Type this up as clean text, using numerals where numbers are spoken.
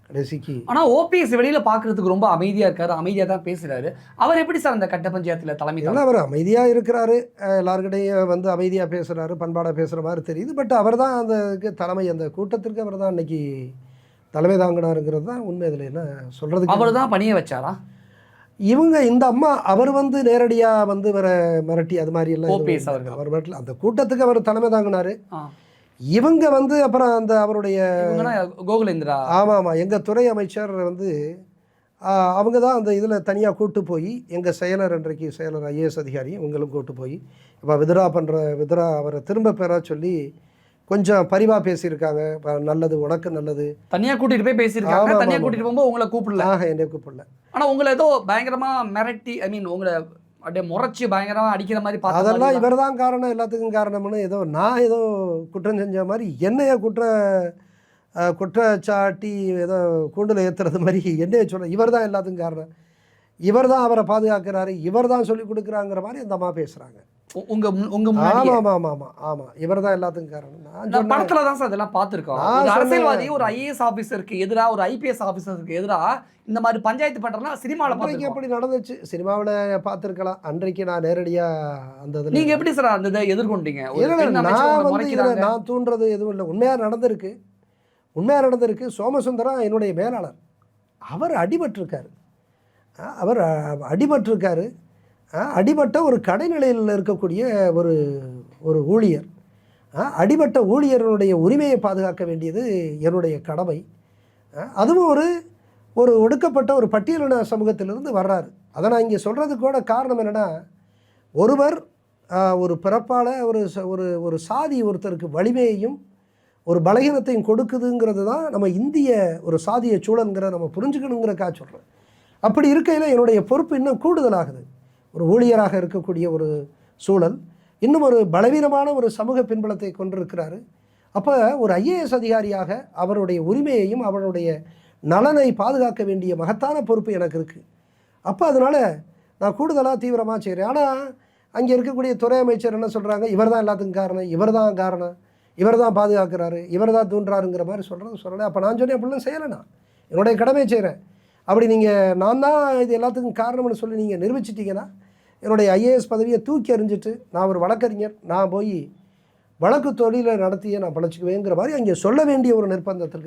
கடைசிக்கு. ஆனால் ஓபிஎஸ் வெளியில் பார்க்குறதுக்கு ரொம்ப அமைதியாக இருக்காரு, அமைதியாக தான் பேசுகிறாரு. அவர் எப்படி சார் அந்த கட்ட பஞ்சாயத்தில் தலைமை ஏன்னா அவர் அமைதியாக இருக்கிறாரு, எல்லாருக்கிட்டையும் வந்து அமைதியாக பேசுகிறாரு, பண்பாடாக பேசுகிற மாதிரி தெரியுது. பட் அவர் தான் அந்த தலைமை, அந்த கூட்டத்திற்கு அவர் தான் அன்னைக்கு தலைமை தாங்கினாருங்கிறது தான் உண்மை. இதில் என்ன சொல்கிறதுக்கு, அவர் தான் பணியை வச்சாரா? இவங்க இந்த அம்மா அவர் வந்து நேரடியாக வந்து வர மிரட்டி அது மாதிரி எல்லாம் ஓபிஎஸ் அவர்கள் அவர் மிரட்டல. அந்த கூட்டத்துக்கு அவர் தலைமை தாங்கினார். இவங்க வந்து அப்புறம் அந்த அவருடைய கோகுலேந்திரா, ஆமாம் ஆமாம், எங்கள் துறை அமைச்சர் வந்து அவங்க தான் அந்த இதில் தனியாக கூட்டு போய் எங்கள் செயலர், இன்றைக்கு செயலர் ஐஏஎஸ் அதிகாரி, இவங்களும் கூட்டு போய் இப்போ வித்ரா அவரை திரும்ப பெற சொல்லி கொஞ்சம் பரிவாக பேசியிருக்காங்க. நல்லது, உனக்கு நல்லது, தனியாக கூட்டிகிட்டு போய் பேசியிருக்காங்க. தனியாக கூட்டிகிட்டு போகும்போது உங்களை கூப்பிடல, என்னை கூப்பிடல. ஆனால் உங்களை ஏதோ பயங்கரமாக மிரட்டி, ஐ மீன் உங்களை அப்படியே முறைச்சி பயங்கரமாக அடிக்கிற மாதிரி பார்த்து, அதெல்லாம் இவர் தான் காரணம், எல்லாத்துக்கும் காரணம்னு நான் ஏதோ குற்றம் செஞ்ச மாதிரி என்னைய குற்றச்சாட்டி ஏதோ கூண்டில் ஏற்றுறது மாதிரி என்னைய சொல்ல, இவர் தான் எல்லாத்துக்கும் காரணம், இவர் தான் அவரை பாதுகாக்கிறாரு, இவர் தான் சொல்லி கொடுக்குறாங்கிற மாதிரி அந்த அம்மா பேசுகிறாங்க. இவர் தான் எல்லாத்துக்கும் காரணம். படத்துல தான் சார் இதெல்லாம் பார்த்துருக்கோம். ஒரு அரசியல்வாதி ஒரு ஐஏஎஸ் ஆஃபீஸருக்கு எதிராக, ஒரு ஐபிஎஸ் ஆஃபீஸருக்கு எதிராக இந்த மாதிரி பஞ்சாயத்து பண்றதுனா சினிமாவில் அன்றைக்கு எப்படி நடந்துச்சு, சினிமாவில் பார்த்துருக்கலாம். அன்றைக்கு நான் நேரடியாக அந்த இதில் நீங்கள் எப்படி சார் அந்த இதை எதிர்கொண்டீங்க? நான் தூண்டுறது எதுவும் இல்லை, உண்மையாக நடந்திருக்கு. சோமசுந்தரம் என்னுடைய மேலாளர், அவர் அடிபட்டிருக்காரு. அடிபட்ட ஒரு கடைநிலையில் இருக்கக்கூடிய ஒரு ஊழியர், அடிபட்ட ஊழியருடைய உரிமையை பாதுகாக்க வேண்டியது என்னுடைய கடமை. அதுவும் ஒரு ஒடுக்கப்பட்ட ஒரு பட்டியலின சமூகத்திலிருந்து வர்றாரு. அதை நான் இங்கே சொல்கிறதுக்கு கூட காரணம் என்னென்னா, ஒருவர் ஒரு பிறப்பால் ஒரு சாதி ஒருத்தருக்கு வலிமையையும் ஒரு பலகீனத்தையும் கொடுக்குதுங்கிறது தான் நம்ம இந்திய ஒரு சாதிய சூழல்ங்கிற நம்ம புரிஞ்சுக்கணுங்கிறக்காக சொல்கிறேன். அப்படி இருக்கையில் என்னுடைய பொறுப்பு இன்னும் கூடுதலாகுது. ஒரு ஊழியராக இருக்கக்கூடிய ஒரு சூழல், இன்னும் ஒரு பலவீனமான ஒரு சமூக பின்புலத்தை கொண்டிருக்கிறாரு. அப்போ ஒரு ஐஏஎஸ் அதிகாரியாக அவருடைய உரிமையையும் அவருடைய நலனை பாதுகாக்க வேண்டிய மகத்தான பொறுப்பு எனக்கு இருக்குது. அப்போ அதனால் நான் கூடுதலாக தீவிரமாக செய்கிறேன். ஆனால் அங்கே இருக்கக்கூடிய துறை அமைச்சர் என்ன சொல்கிறாங்க, இவர் தான் எல்லாத்துக்கும் காரணம், இவர் தான் பாதுகாக்கிறாரு, இவர் தான் தூண்டுறாருங்கிற மாதிரி சொல்லலை. அப்போ நான் சொன்னேன், அப்படிலாம் செய்யலை, நான் என்னுடைய கடமையை செய்கிறேன். அப்படி நீங்கள் நான் தான் இது எல்லாத்துக்கும் காரணம்னு சொல்லி நீங்கள் நிரூபிச்சிட்டிங்கன்னா என்னுடைய ஐஏஎஸ் பதவியை தூக்கி எறிஞ்சிட்டு நான் ஒரு வழக்கறிஞர், நான் போய் வழக்கு தொழிலை நடத்தியே நான் பழச்சிக்குவேங்கிற மாதிரி அங்கே சொல்ல வேண்டிய ஒரு நிர்பந்தத்தில்